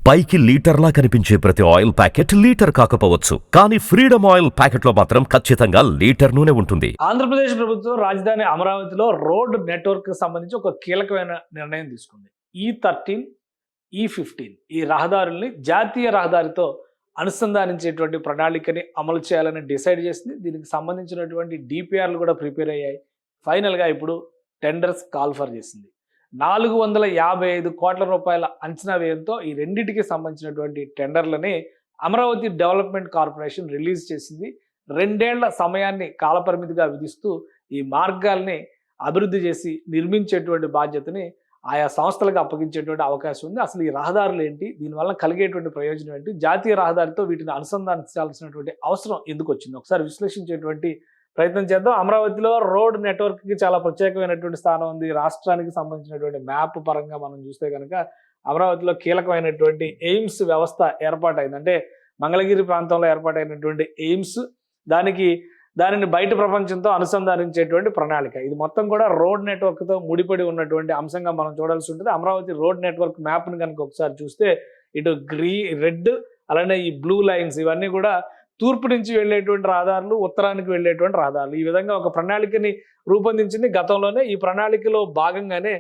పైకి లీటర్లా కనిపించే ప్రతి ఆయిల్ ప్యాకెట్ లీటర్ కాకపోవచ్చు, కానీ ఫ్రీడమ్ ఆయిల్ ప్యాకెట్లో మాత్రం ఖచ్చితంగా లీటర్ నూనె ఉంటుంది. ఆంధ్రప్రదేశ్ ప్రభుత్వం రాజధాని అమరావతిలో రోడ్ నెట్వర్క్ సంబంధించి ఒక కీలకమైన నిర్ణయం తీసుకుంది. E13, E15 ఈ రహదారుల్ని జాతీయ రహదారితో అనుసంధానించేటువంటి ప్రణాళికని అమలు చేయాలని డిసైడ్ చేసింది. దీనికి సంబంధించినటువంటి డిపిఆర్లు కూడా ప్రిపేర్ అయ్యాయి. ఫైనల్గా ఇప్పుడు టెండర్స్ కాల్ఫర్ చేసింది. 455 కోట్ల రూపాయల అంచనా వ్యయంతో ఈ రెండింటికి సంబంధించినటువంటి టెండర్లని అమరావతి డెవలప్మెంట్ కార్పొరేషన్ రిలీజ్ చేసింది. 2 ఏళ్ల సమయాన్ని కాలపరిమితిగా విధిస్తూ ఈ మార్గాల్ని అభివృద్ధి చేసి నిర్మించేటువంటి బాధ్యతని ఆయా సంస్థలకు అప్పగించేటువంటి అవకాశం ఉంది. అసలు ఈ రహదారులు ఏంటి, దీనివల్ల కలిగేటువంటి ప్రయోజనం ఏంటి, జాతీయ రహదారితో వీటిని అనుసంధానించాల్సినటువంటి అవసరం ఎందుకు వచ్చింది, ఒకసారి విశ్లేషించేటువంటి ప్రయత్నం చేద్దాం. అమరావతిలో రోడ్ నెట్వర్క్కి చాలా ప్రత్యేకమైనటువంటి స్థానం ఉంది. రాష్ట్రానికి సంబంధించినటువంటి మ్యాప్ పరంగా మనం చూస్తే కనుక అమరావతిలో కీలకమైనటువంటి ఎయిమ్స్ వ్యవస్థ ఏర్పాటైంది. అంటే మంగళగిరి ప్రాంతంలో ఏర్పాటైనటువంటి ఎయిమ్స్, దానిని బయట ప్రపంచంతో అనుసంధానించేటువంటి ప్రణాళిక. ఇది మొత్తం కూడా రోడ్ నెట్వర్క్తో ముడిపడి ఉన్నటువంటి అంశంగా మనం చూడాల్సి ఉంటుంది. అమరావతి రోడ్ నెట్వర్క్ మ్యాప్ని కనుక ఒకసారి చూస్తే ఇటు రెడ్ అలానే ఈ బ్లూ లైన్స్ ఇవన్నీ కూడా తూర్పు నుంచి వెళ్ళేటువంటి రహదారులు, ఉత్తరానికి వెళ్ళేటువంటి రహదారులు, ఈ విధంగా ఒక ప్రణాళికని రూపొందించింది. గతంలోనే ఈ ప్రణాళికలో భాగంగానే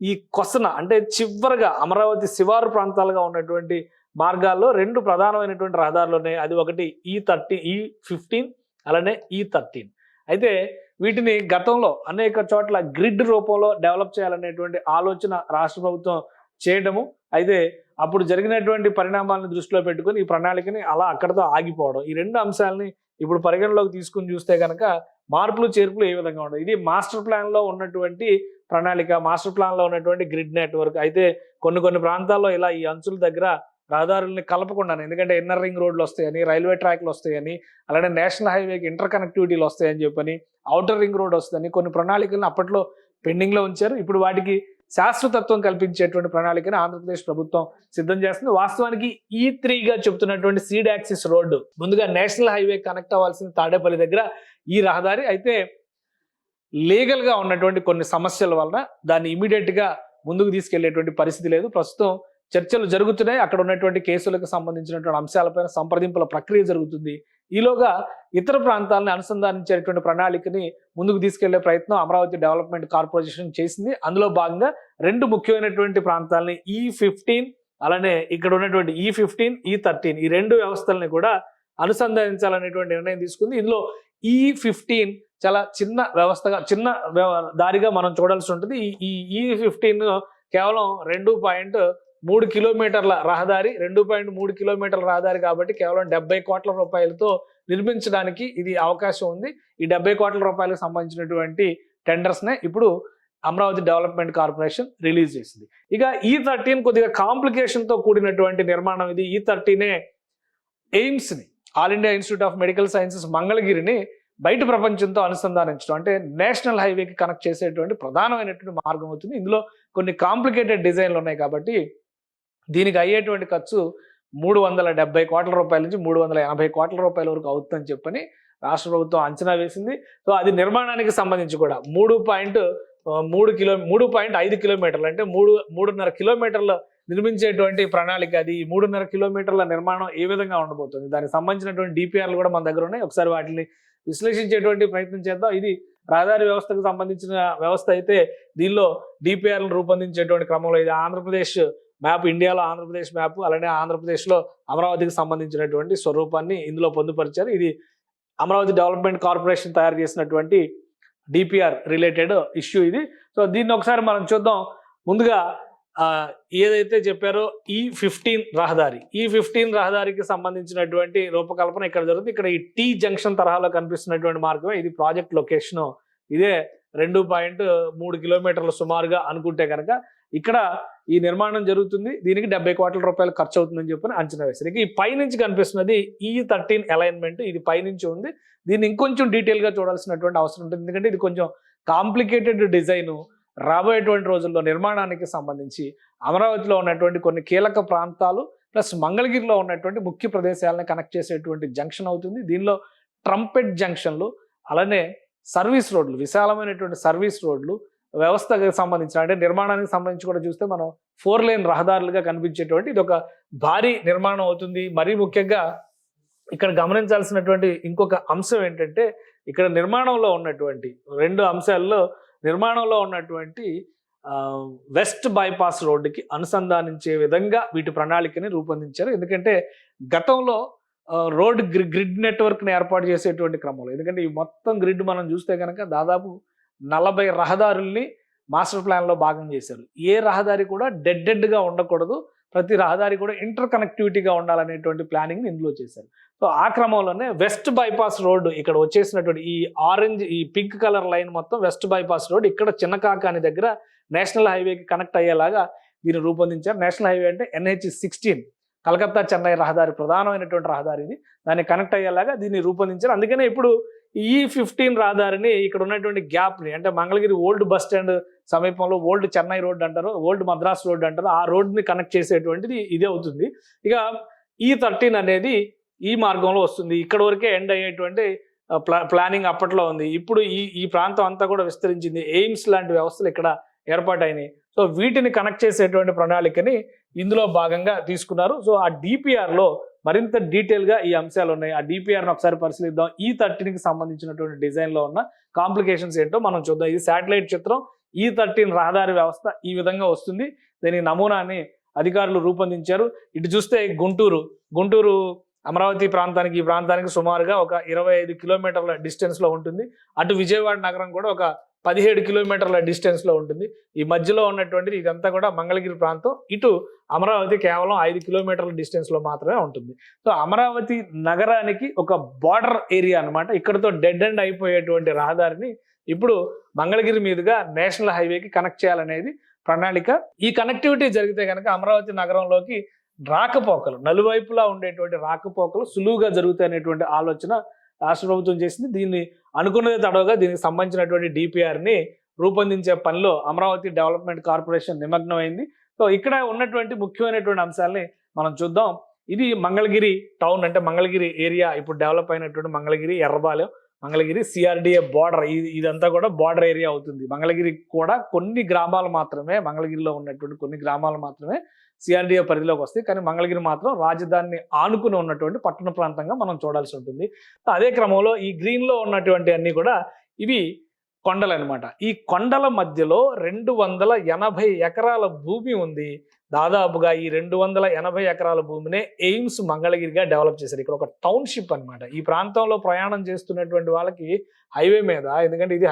ఈ కొసన అంటే చివరగా అమరావతి శివారు ప్రాంతాలుగా ఉన్నటువంటి మార్గాల్లో 2 ప్రధానమైనటువంటి రహదారులు ఉన్నాయి. అది ఒకటి E15 అలానే E13. అయితే వీటిని గతంలో అనేక చోట్ల గ్రిడ్ రూపంలో డెవలప్ చేయాలనేటువంటి ఆలోచన రాష్ట్ర ప్రభుత్వం చేయడము, అయితే అప్పుడు జరిగినటువంటి పరిణామాలను దృష్టిలో పెట్టుకుని ఈ ప్రణాళికని అలా అక్కడతో ఆగిపోవడం, ఈ 2 అంశాలని ఇప్పుడు పరిగణలోకి తీసుకుని చూస్తే కనుక మార్పులు చేర్పులు ఏ విధంగా ఉండవు. ఇది మాస్టర్ ప్లాన్లో ఉన్నటువంటి ప్రణాళిక, మాస్టర్ ప్లాన్లో ఉన్నటువంటి గ్రిడ్ నెట్వర్క్. అయితే కొన్ని ప్రాంతాల్లో ఇలా ఈ అంచుల దగ్గర రహదారుల్ని కలపకుండానే, ఎందుకంటే ఇన్నర్ రింగ్ రోడ్లు వస్తాయని, రైల్వే ట్రాక్లు వస్తాయని, అలానే నేషనల్ హైవేకి ఇంటర్ కనెక్టివిటీలు వస్తాయని చెప్పని, అవుటర్ రింగ్ రోడ్ వస్తుందని కొన్ని ప్రణాళికలను అప్పట్లో పెండింగ్లో ఉంచారు. ఇప్పుడు వాటికి శాశ్వతత్వం కల్పించేటువంటి ప్రణాళికని ఆంధ్రప్రదేశ్ ప్రభుత్వం సిద్ధం చేస్తుంది. వాస్తవానికి E3గా చెబుతున్నటువంటి సీడ్ యాక్సిస్ రోడ్డు ముందుగా నేషనల్ హైవే కనెక్ట్ అవ్వాల్సిన తాడేపల్లి దగ్గర ఈ రహదారి. అయితే లీగల్గా ఉన్నటువంటి కొన్ని సమస్యల వలన దాన్ని ఇమీడియట్గా ముందుకు తీసుకెళ్లేటువంటి పరిస్థితి లేదు. ప్రస్తుతం చర్చలు జరుగుతున్నాయి. అక్కడ ఉన్నటువంటి కేసులకు సంబంధించినటువంటి అంశాలపైన సంప్రదింపుల ప్రక్రియ జరుగుతుంది. ఈలోగా ఇతర ప్రాంతాలను అనుసంధానించేటువంటి ప్రణాళికని ముందుకు తీసుకెళ్లే ప్రయత్నం అమరావతి డెవలప్మెంట్ కార్పొరేషన్ చేసింది. అందులో భాగంగా 2 ముఖ్యమైనటువంటి ప్రాంతాలని E15 అలానే ఇక్కడ ఉన్నటువంటి E15, E13 ఈ 2 వ్యవస్థలని కూడా అనుసంధానించాలనేటువంటి నిర్ణయం తీసుకుంది. ఇందులో E15 చాలా చిన్న వ్యవస్థగా, చిన్న దారిగా మనం చూడాల్సి ఉంటుంది. ఈ E15 కేవలం 2.3 కిలోమీటర్ల రహదారి, 2.3 కిలోమీటర్ల రహదారి కాబట్టి కేవలం 70 కోట్ల రూపాయలతో నిర్మించడానికి ఇది అవకాశం ఉంది. ఈ 70 కోట్ల రూపాయలకు సంబంధించినటువంటి టెండర్స్నే ఇప్పుడు అమరావతి డెవలప్మెంట్ కార్పొరేషన్ రిలీజ్ చేసింది. ఇక E13 కొద్దిగా కాంప్లికేషన్తో కూడినటువంటి నిర్మాణం ఇది. E13 ఎయిమ్స్ని, all India institute of medical sciences మంగళగిరిని బయట ప్రపంచంతో అనుసంధానించడం, అంటే నేషనల్ హైవేకి కనెక్ట్ చేసేటువంటి ప్రధానమైనటువంటి మార్గం అవుతుంది. ఇందులో కొన్ని కాంప్లికేటెడ్ డిజైన్లు ఉన్నాయి కాబట్టి దీనికి అయ్యేటువంటి ఖర్చు 370 కోట్ల రూపాయల నుంచి 380 కోట్ల రూపాయల వరకు అవుతుందని చెప్పని రాష్ట్ర ప్రభుత్వం అంచనా వేసింది. సో అది నిర్మాణానికి సంబంధించి కూడా 3.5 కిలోమీటర్లు అంటే 3.5 కిలోమీటర్ల నిర్మించేటువంటి ప్రణాళిక. అది 3.5 కిలోమీటర్ల నిర్మాణం ఏ విధంగా ఉండబోతుంది, దానికి సంబంధించినటువంటి డిపిఆర్లు కూడా మన దగ్గర ఉన్నాయి. ఒకసారి వాటిని విశ్లేషించేటువంటి ప్రయత్నం చేద్దాం. ఇది రహదారి వ్యవస్థకు సంబంధించిన వ్యవస్థ అయితే దీనిలో డిపిఆర్లను రూపొందించేటువంటి క్రమంలో ఇది ఆంధ్రప్రదేశ్ మ్యాప్, ఇండియాలో ఆంధ్రప్రదేశ్ మ్యాప్, అలానే ఆంధ్రప్రదేశ్లో అమరావతికి సంబంధించినటువంటి స్వరూపాన్ని ఇందులో పొందుపరిచారు. ఇది అమరావతి డెవలప్మెంట్ కార్పొరేషన్ తయారు చేసినటువంటి డిపిఆర్ రిలేటెడ్ ఇష్యూ ఇది. సో దీన్ని ఒకసారి మనం చూద్దాం. ముందుగా ఏదైతే చెప్పారో E15 రహదారికి సంబంధించినటువంటి రూపకల్పన ఇక్కడ జరుగుతుంది. ఇక్కడ ఈ T జంక్షన్ తరహాలో కనిపిస్తున్నటువంటి మార్గమే ఇది. ప్రాజెక్ట్ లొకేషన్ ఇదే 2.3 కిలోమీటర్లు సుమారుగా అనుకుంటే కనుక ఇక్కడ ఈ నిర్మాణం జరుగుతుంది. దీనికి 70 కోట్ల రూపాయలు ఖర్చు అవుతుందని చెప్పని అంచనా వేశారు. ఈ పైనుంచి కనిపిస్తున్నది E13 అలైన్మెంట్, ఇది పైనుంచి ఉంది. దీన్ని ఇంకొంచెం డీటెయిల్గా చూడాల్సినటువంటి అవసరం ఉంటుంది, ఎందుకంటే ఇది కొంచెం కాంప్లికేటెడ్ డిజైను. రాబోయేటువంటి రోజుల్లో నిర్మాణానికి సంబంధించి అమరావతిలో ఉన్నటువంటి కొన్ని కీలక ప్రాంతాలు ప్లస్ మంగళగిరిలో ఉన్నటువంటి ముఖ్య ప్రదేశాలను కనెక్ట్ చేసేటువంటి జంక్షన్ అవుతుంది. దీనిలో ట్రంపెట్ జంక్షన్లు, అలానే సర్వీస్ రోడ్లు, విశాలమైనటువంటి సర్వీస్ రోడ్లు, వ్యవస్థకు సంబంధించిన అంటే నిర్మాణానికి సంబంధించి కూడా చూస్తే మనం 4 లేన్ రహదారులుగా కనిపించేటువంటి ఇది ఒక భారీ నిర్మాణం అవుతుంది. మరీ ముఖ్యంగా ఇక్కడ గమనించాల్సినటువంటి ఇంకొక అంశం ఏంటంటే, ఇక్కడ నిర్మాణంలో ఉన్నటువంటి 2 అంశాల్లో నిర్మాణంలో ఉన్నటువంటి వెస్ట్ బైపాస్ రోడ్డుకి అనుసంధానించే విధంగా వీటి ప్రణాళికని రూపొందించారు. ఎందుకంటే గతంలో రోడ్ గ్రిడ్ నెట్వర్క్ని ఏర్పాటు చేసేటువంటి క్రమంలో, ఎందుకంటే ఈ మొత్తం గ్రిడ్ మనం చూస్తే కనుక దాదాపు 40 రహదారుల్ని మాస్టర్ ప్లాన్లో భాగం చేశారు. ఏ రహదారి కూడా డెడ్గా ఉండకూడదు, ప్రతి రహదారి కూడా ఇంటర్ కనెక్టివిటీగా ఉండాలనేటువంటి ప్లానింగ్ ఇందులో చేశారు. సో ఆ క్రమంలోనే వెస్ట్ బైపాస్ రోడ్డు ఇక్కడ వచ్చేసినటువంటి ఈ పింక్ కలర్ లైన్ మొత్తం వెస్ట్ బైపాస్ రోడ్ ఇక్కడ చిన్నకాకాని దగ్గర నేషనల్ హైవేకి కనెక్ట్ అయ్యేలాగా దీన్ని రూపొందించారు. నేషనల్ హైవే అంటే NH-16 కలకత్తా చెన్నై రహదారి, ప్రధానమైనటువంటి రహదారి ఇది. దాన్ని కనెక్ట్ అయ్యేలాగా దీన్ని రూపొందించారు. అందుకనే ఇప్పుడు E15 రహదారిని ఇక్కడ ఉన్నటువంటి గ్యాప్ని, అంటే మంగళగిరి ఓల్డ్ బస్ స్టాండ్ సమీపంలో ఓల్డ్ చెన్నై రోడ్ అంటారు, ఓల్డ్ మద్రాస్ రోడ్ అంటారు, ఆ రోడ్ని కనెక్ట్ చేసేటువంటిది ఇదే అవుతుంది. ఇక E13 అనేది ఈ మార్గంలో వస్తుంది. ఇక్కడ వరకే ఎండ్ అయ్యేటువంటి ప్లానింగ్ అప్పట్లో ఉంది. ఇప్పుడు ఈ ప్రాంతం అంతా కూడా విస్తరించింది. ఎయిమ్స్ లాంటి వ్యవస్థలు ఇక్కడ ఏర్పాటైనాయి. సో వీటిని కనెక్ట్ చేసేటువంటి ప్రణాళికని ఇందులో భాగంగా తీసుకున్నారు. సో ఆ డిపిఆర్లో మరింత డీటెయిల్గా ఈ అంశాలు ఉన్నాయి. ఆ డిపిఆర్ని ఒకసారి పరిశీలిద్దాం. E13కి సంబంధించినటువంటి డిజైన్లో ఉన్న కాంప్లికేషన్స్ ఏంటో మనం చూద్దాం. ఇది శాటిలైట్ చిత్రం. E13 రహదారి వ్యవస్థ ఈ విధంగా వస్తుంది. దీని నమూనాని అధికారులు రూపొందించారు. ఇటు చూస్తే గుంటూరు అమరావతి ప్రాంతానికి ఈ ప్రాంతానికి సుమారుగా ఒక 25 కిలోమీటర్ల డిస్టెన్స్లో ఉంటుంది. అటు విజయవాడ నగరం కూడా ఒక 17 కిలోమీటర్ల డిస్టెన్స్లో ఉంటుంది. ఈ మధ్యలో ఉన్నటువంటిది ఇదంతా కూడా మంగళగిరి ప్రాంతం. ఇటు అమరావతి కేవలం 5 కిలోమీటర్ల డిస్టెన్స్లో మాత్రమే ఉంటుంది. సో అమరావతి నగరానికి ఒక బార్డర్ ఏరియా అనమాట. ఇక్కడతో డెడ్ ఎండ్ అయిపోయేటువంటి రహదారిని ఇప్పుడు మంగళగిరి మీదుగా నేషనల్ హైవేకి కనెక్ట్ చేయాలనేది ప్రణాళిక. ఈ కనెక్టివిటీ జరిగితే కనుక అమరావతి నగరంలోకి రాకపోకలు, నలువైపులా ఉండేటువంటి రాకపోకలు సులువుగా జరుగుతాయి అనేటువంటి ఆలోచన రాష్ట్ర ప్రభుత్వం చేసింది. దీన్ని అనుకున్నదే తడవగా దీనికి సంబంధించినటువంటి డిపిఆర్ని రూపొందించే పనిలో అమరావతి డెవలప్మెంట్ కార్పొరేషన్ నిమగ్నమైంది. సో ఇక్కడ ఉన్నటువంటి ముఖ్యమైనటువంటి అంశాలని మనం చూద్దాం. ఇది మంగళగిరి టౌన్, అంటే మంగళగిరి ఏరియా ఇప్పుడు డెవలప్ అయినటువంటి మంగళగిరి, ఎర్రబాలెం, మంగళగిరి CRDA బార్డర్, ఇదంతా కూడా బార్డర్ ఏరియా అవుతుంది. మంగళగిరి కూడా కొన్ని గ్రామాలు మాత్రమే, మంగళగిరిలో ఉన్నటువంటి కొన్ని గ్రామాలు మాత్రమే CRDA పరిధిలోకి వస్తాయి. కానీ మంగళగిరి మాత్రం రాజధానిని ఆనుకుని ఉన్నటువంటి పట్టణ ప్రాంతంగా మనం చూడాల్సి ఉంటుంది. అదే క్రమంలో ఈ గ్రీన్లో ఉన్నటువంటి అన్ని కూడా ఇవి కొండలు అనమాట. ఈ కొండల మధ్యలో 280 ఎకరాల భూమి ఉంది. దాదాపుగా ఈ 280 ఎకరాల భూమినే ఎయిమ్స్ మంగళగిరిగా డెవలప్ చేశారు. ఇక్కడ ఒక టౌన్షిప్ అనమాట. ఈ ప్రాంతంలో ప్రయాణం చేస్తున్నటువంటి వాళ్ళకి హైవే మీద, ఎందుకంటే ఇది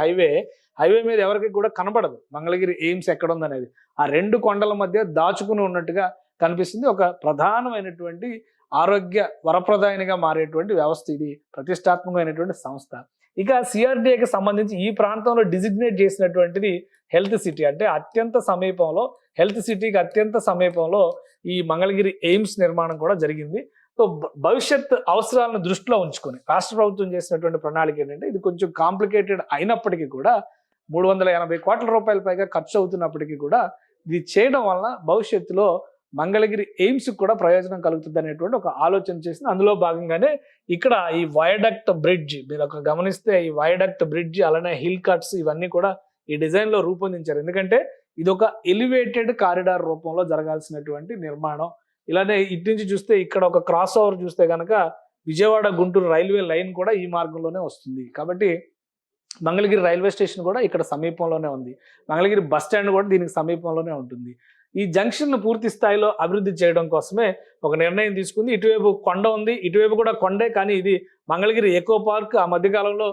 హైవే మీద ఎవరికి కూడా కనపడదు మంగళగిరి ఎయిమ్స్ ఎక్కడ ఉందనేది. ఆ 2 కొండల మధ్య దాచుకుని ఉన్నట్టుగా కనిపిస్తుంది. ఒక ప్రధానమైనటువంటి ఆరోగ్య వరప్రదాయనిగా మారేటువంటి వ్యవస్థ ఇది, ప్రతిష్టాత్మకమైనటువంటి సంస్థ. ఇక CRDAకి సంబంధించి ఈ ప్రాంతంలో డిజిగ్నేట్ చేసినటువంటిది హెల్త్ సిటీ, అంటే హెల్త్ సిటీకి అత్యంత సమీపంలో ఈ మంగళగిరి ఎయిమ్స్ నిర్మాణం కూడా జరిగింది. సో భవిష్యత్ అవసరాలను దృష్టిలో ఉంచుకొని రాష్ట్ర ప్రభుత్వం చేసినటువంటి ప్రణాళిక ఏంటంటే, ఇది కొంచెం కాంప్లికేటెడ్ అయినప్పటికీ కూడా 380 కోట్ల రూపాయల పైగా ఖర్చు అవుతున్నప్పటికీ కూడా ఇది చేయడం వల్ల భవిష్యత్తులో మంగళగిరి ఎయిమ్స్ కూడా ప్రయోజనం కలుగుతుంది అనేటువంటి ఒక ఆలోచన చేసింది. అందులో భాగంగానే ఇక్కడ ఈ వయడక్ట్ బ్రిడ్జ్, మీరు ఒక గమనిస్తే ఈ వయడక్ట్ బ్రిడ్జ్ అలానే హిల్ కట్స్ ఇవన్నీ కూడా ఈ డిజైన్లో రూపొందించారు. ఎందుకంటే ఇది ఒక ఎలివేటెడ్ కారిడార్ రూపంలో జరగాల్సినటువంటి నిర్మాణం. ఇలానే ఇటు నుంచి చూస్తే ఇక్కడ ఒక క్రాస్ ఓవర్ చూస్తే కనుక విజయవాడ గుంటూరు రైల్వే లైన్ కూడా ఈ మార్గంలోనే వస్తుంది. కాబట్టి మంగళగిరి రైల్వే స్టేషన్ కూడా ఇక్కడ సమీపంలోనే ఉంది. మంగళగిరి బస్ స్టాండ్ కూడా దీనికి సమీపంలోనే ఉంటుంది. ఈ జంక్షన్ను పూర్తి స్థాయిలో అభివృద్ధి చేయడం కోసమే ఒక నిర్ణయం తీసుకుంది. ఇటువైపు కొండ ఉంది, ఇటువైపు కూడా కొండే, కానీ ఇది మంగళగిరి ఎకో పార్క్. ఆ మధ్యకాలంలో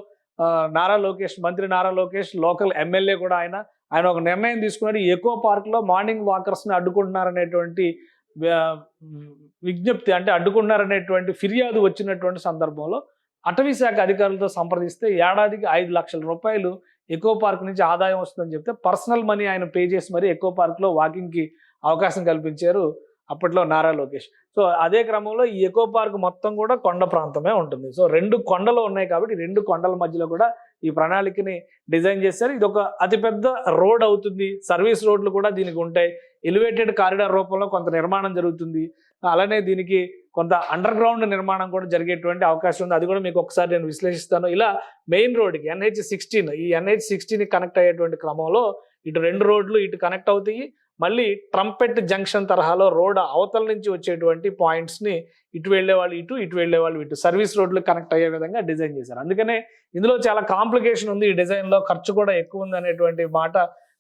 మంత్రి నారా లోకేష్ లోకల్ ఎమ్మెల్యే కూడా ఆయన ఒక నిర్ణయం తీసుకున్నాడు. ఈ ఎకో పార్క్లో మార్నింగ్ వాకర్స్ని అడ్డుకుంటున్నారనేటువంటి విజ్ఞప్తి, అంటే అడ్డుకున్నారనేటువంటి ఫిర్యాదు వచ్చినటువంటి సందర్భంలో అటవీ శాఖ అధికారులతో సంప్రదిస్తే ఏడాదికి 5 లక్షల రూపాయలు ఎకో పార్క్ నుంచి ఆదాయం వస్తుందని చెప్తే పర్సనల్ మనీ ఆయన పే చేసి మరి ఎకో పార్క్లో వాకింగ్కి అవకాశం కల్పించారు అప్పట్లో నారా లోకేష్. సో అదే క్రమంలో ఈ ఎకో పార్క్ మొత్తం కూడా కొండ ప్రాంతమే ఉంటుంది. సో 2 కొండలు ఉన్నాయి కాబట్టి 2 కొండల మధ్యలో కూడా ఈ ప్రణాళికని డిజైన్ చేశారు. ఇది ఒక అతిపెద్ద రోడ్ అవుతుంది. సర్వీస్ రోడ్లు కూడా దీనికి ఉంటాయి. ఎలివేటెడ్ కారిడార్ రూపంలో కొంత నిర్మాణం జరుగుతుంది. అలానే దీనికి కొంత అండర్ గ్రౌండ్ నిర్మాణం కూడా జరిగేటువంటి అవకాశం ఉంది. అది కూడా మీకు ఒకసారి నేను విశ్లేషిస్తాను. ఇలా మెయిన్ రోడ్కి NH-16, ఈ NH-16కి కనెక్ట్ అయ్యేటువంటి క్రమంలో ఇటు 2 రోడ్లు ఇటు కనెక్ట్ అవుతాయి. మళ్ళీ ట్రంపెట్ జంక్షన్ తరహాలో రోడ్ అవతల నుంచి వచ్చేటువంటి పాయింట్స్ని ఇటు వెళ్ళే వాళ్ళు ఇటు వెళ్ళే వాళ్ళు ఇటు సర్వీస్ రోడ్లు కనెక్ట్ అయ్యే విధంగా డిజైన్ చేశారు. అందుకనే ఇందులో చాలా కాంప్లికేషన్ ఉంది, ఈ డిజైన్లో ఖర్చు కూడా ఎక్కువ ఉంది అనేటువంటి మాట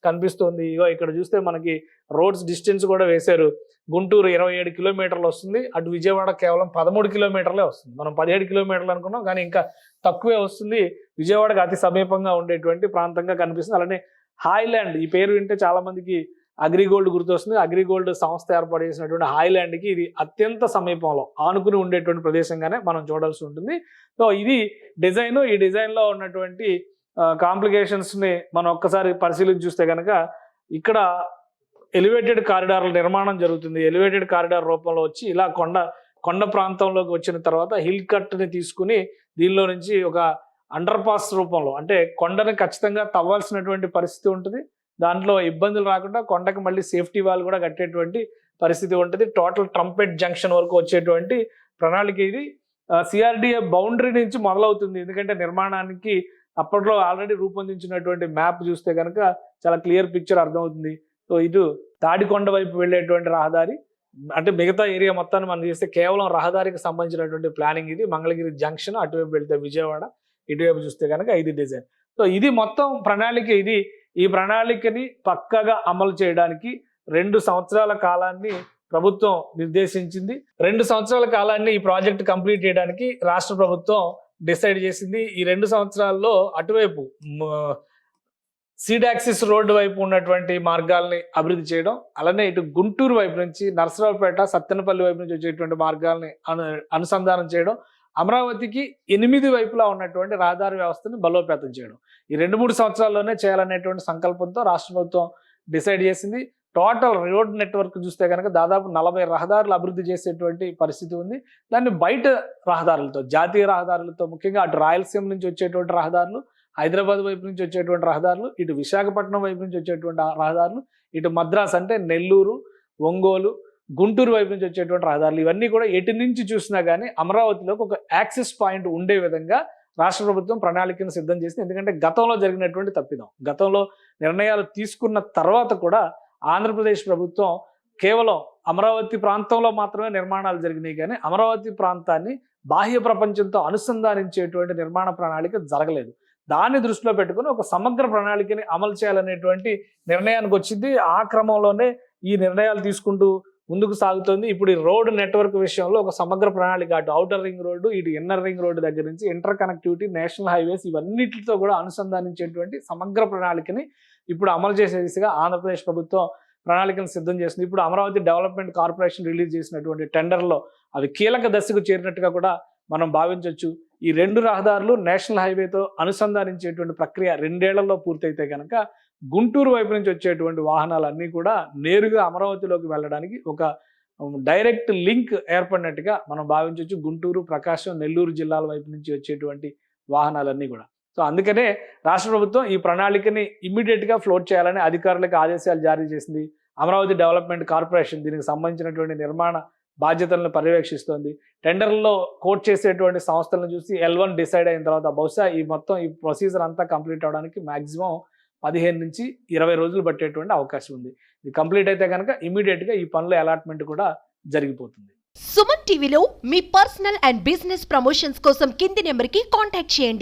కనిపిస్తుంది. ఇగో ఇక్కడ చూస్తే మనకి రోడ్స్ డిస్టెన్స్ కూడా వేశారు. గుంటూరు 27 కిలోమీటర్లు వస్తుంది, అటు విజయవాడ కేవలం 13 కిలోమీటర్లే వస్తుంది. మనం 17 కిలోమీటర్లు అనుకున్నాం, కానీ ఇంకా తక్కువే వస్తుంది. విజయవాడకు అతి సమీపంగా ఉండేటువంటి ప్రాంతంగా కనిపిస్తుంది. అలానే హాయ్లాండ్, ఈ పేరు వింటే చాలా మందికి అగ్రిగోల్డ్ గుర్తొస్తుంది. అగ్రిగోల్డ్ సంస్థ ఏర్పాటు చేసినటువంటి హాయ్లాండ్కి ఇది అత్యంత సమీపంలో ఆనుకుని ఉండేటువంటి ప్రదేశంగానే మనం చూడాల్సి ఉంటుంది. సో ఇది డిజైన్. ఈ డిజైన్లో ఉన్నటువంటి కాంప్లికేషన్స్ని మనం ఒక్కసారి పరిశీలించి చూస్తే కనుక ఇక్కడ ఎలివేటెడ్ కారిడార్ల నిర్మాణం జరుగుతుంది. ఎలివేటెడ్ కారిడార్ రూపంలో వచ్చి ఇలా కొండ ప్రాంతంలోకి వచ్చిన తర్వాత హిల్ కట్ని తీసుకుని దీనిలో నుంచి ఒక అండర్ పాస్ రూపంలో, అంటే కొండని ఖచ్చితంగా తవ్వాల్సినటువంటి పరిస్థితి ఉంటుంది. దాంట్లో ఇబ్బందులు రాకుండా కొండకి మళ్ళీ సేఫ్టీ వాల్ కూడా కట్టేటువంటి పరిస్థితి ఉంటుంది. టోటల్ ట్రంపెట్ జంక్షన్ వరకు వచ్చేటువంటి ప్రణాళిక ఇది. సిఆర్డిఏ బౌండరీ నుంచి మొదలవుతుంది, ఎందుకంటే నిర్మాణానికి అప్పట్లో ఆల్రెడీ రూపొందించినటువంటి మ్యాప్ చూస్తే కనుక చాలా క్లియర్ పిక్చర్ అర్థమవుతుంది. సో ఇటు తాడికొండ వైపు వెళ్ళేటువంటి రహదారి, అంటే మిగతా ఏరియా మొత్తాన్ని మనం చూస్తే కేవలం రహదారికి సంబంధించినటువంటి ప్లానింగ్ ఇది. మంగళగిరి జంక్షన్ అటువైపు వెళ్తే విజయవాడ, ఇటువైపు చూస్తే కనుక ఇది డిజైన్. సో ఇది మొత్తం ప్రణాళిక. ఈ ప్రణాళికని పక్కగా అమలు చేయడానికి 2 సంవత్సరాల కాలాన్ని ప్రభుత్వం నిర్దేశించింది. 2 సంవత్సరాల కాలాన్ని ఈ ప్రాజెక్ట్ కంప్లీట్ చేయడానికి రాష్ట్ర ప్రభుత్వం డిసైడ్ చేసింది. ఈ 2 సంవత్సరాల్లో అటువైపు సీడాక్సిస్ రోడ్డు వైపు ఉన్నటువంటి మార్గాల్ని అభివృద్ధి చేయడం, అలానే ఇటు గుంటూరు వైపు నుంచి నర్సరావుపేట, సత్తెనపల్లి వైపు నుంచి వచ్చేటువంటి మార్గాల్ని అనుసంధానం చేయడం, అమరావతికి 8 వైపులా ఉన్నటువంటి రహదారి వ్యవస్థని బలోపేతం చేయడం, ఈ 2-3 సంవత్సరాల్లోనే చేయాలనేటువంటి సంకల్పంతో రాష్ట్ర ప్రభుత్వం డిసైడ్ చేసింది. టోటల్ రోడ్ నెట్వర్క్ చూస్తే కనుక దాదాపు 40 రహదారులు అభివృద్ధి చేసేటువంటి పరిస్థితి ఉంది. దాన్ని బయట రహదారులతో, జాతీయ రహదారులతో, ముఖ్యంగా అటు రాయలసీమ నుంచి వచ్చేటువంటి రహదారులు, హైదరాబాద్ వైపు నుంచి వచ్చేటువంటి రహదారులు, ఇటు విశాఖపట్నం వైపు నుంచి వచ్చేటువంటి రహదారులు, ఇటు మద్రాస్ అంటే నెల్లూరు, ఒంగోలు, గుంటూరు వైపు నుంచి వచ్చేటువంటి రహదారులు, ఇవన్నీ కూడా ఎటు నుంచి చూసినా కానీ అమరావతిలోకి ఒక యాక్సెస్ పాయింట్ ఉండే విధంగా రాష్ట్ర ప్రభుత్వం ప్రణాళికను సిద్ధం చేసింది. ఎందుకంటే గతంలో జరిగినటువంటి తప్పిదం, గతంలో నిర్ణయాలు తీసుకున్న తర్వాత కూడా ఆంధ్రప్రదేశ్ ప్రభుత్వం కేవలం అమరావతి ప్రాంతంలో మాత్రమే నిర్మాణాలు జరిగినాయి, కానీ అమరావతి ప్రాంతాన్ని బాహ్య ప్రపంచంతో అనుసంధానించేటువంటి నిర్మాణ ప్రణాళిక జరగలేదు. దాన్ని దృష్టిలో పెట్టుకుని ఒక సమగ్ర ప్రణాళికని అమలు చేయాలనేటువంటి నిర్ణయానికి వచ్చింది. ఆ క్రమంలోనే ఈ నిర్ణయాలు తీసుకుంటూ ముందుకు సాగుతుంది. ఇప్పుడు ఈ రోడ్ నెట్వర్క్ విషయంలో ఒక సమగ్ర ప్రణాళిక, అటు ఔటర్ రింగ్ రోడ్డు, ఇటు ఇన్నర్ రింగ్ రోడ్డు దగ్గర నుంచి ఇంటర్ కనెక్టివిటీ, నేషనల్ హైవేస్, ఇవన్నిటితో కూడా అనుసంధానించేటువంటి సమగ్ర ప్రణాళికని ఇప్పుడు అమలు చేసే దిశగా ఆంధ్రప్రదేశ్ ప్రభుత్వం ప్రణాళికను సిద్ధం చేస్తుంది. ఇప్పుడు అమరావతి డెవలప్మెంట్ కార్పొరేషన్ రిలీజ్ చేసినటువంటి టెండర్లో అవి కీలక దశకు చేరినట్టుగా కూడా మనం భావించవచ్చు. ఈ 2 రహదారులు నేషనల్ హైవేతో అనుసంధానించేటువంటి ప్రక్రియ 2 ఏళ్లలో పూర్తయితే కనుక గుంటూరు వైపు నుంచి వచ్చేటువంటి వాహనాలన్నీ కూడా నేరుగా అమరావతిలోకి వెళ్ళడానికి ఒక డైరెక్ట్ లింక్ ఏర్పడినట్టుగా మనం భావించవచ్చు. గుంటూరు, ప్రకాశం, నెల్లూరు జిల్లాల వైపు నుంచి వచ్చేటువంటి వాహనాలన్నీ కూడా. సో అందుకనే రాష్ట్ర ప్రభుత్వం ఈ ప్రణాళికని ఇమ్మీడియట్గా ఫ్లోట్ చేయాలని అధికారులకు ఆదేశాలు జారీ చేసింది. అమరావతి డెవలప్మెంట్ కార్పొరేషన్ దీనికి సంబంధించినటువంటి నిర్మాణ బాధ్యతలను పర్యవేక్షిస్తోంది. టెండర్లలో కోట్ చేసేటువంటి సంస్థలను చూసి L1 డిసైడ్ అయిన తర్వాత బహుశా ఈ ప్రొసీజర్ అంతా కంప్లీట్ అవడానికి మ్యాక్సిమం 15 నుంచి 20 రోజులు పట్టేటువంటి అవకాశం ఉంది. ఇది కంప్లీట్ అయితే కనుక ఇమీడియట్గా ఈ పనుల అలాట్మెంట్ కూడా జరిగిపోతుంది. సుమన్ టీవీలో మీ పర్సనల్ అండ్ బిజినెస్ ప్రమోషన్స్ కోసం కింది నెంబర్కి కాంటాక్ట్ చేయండి.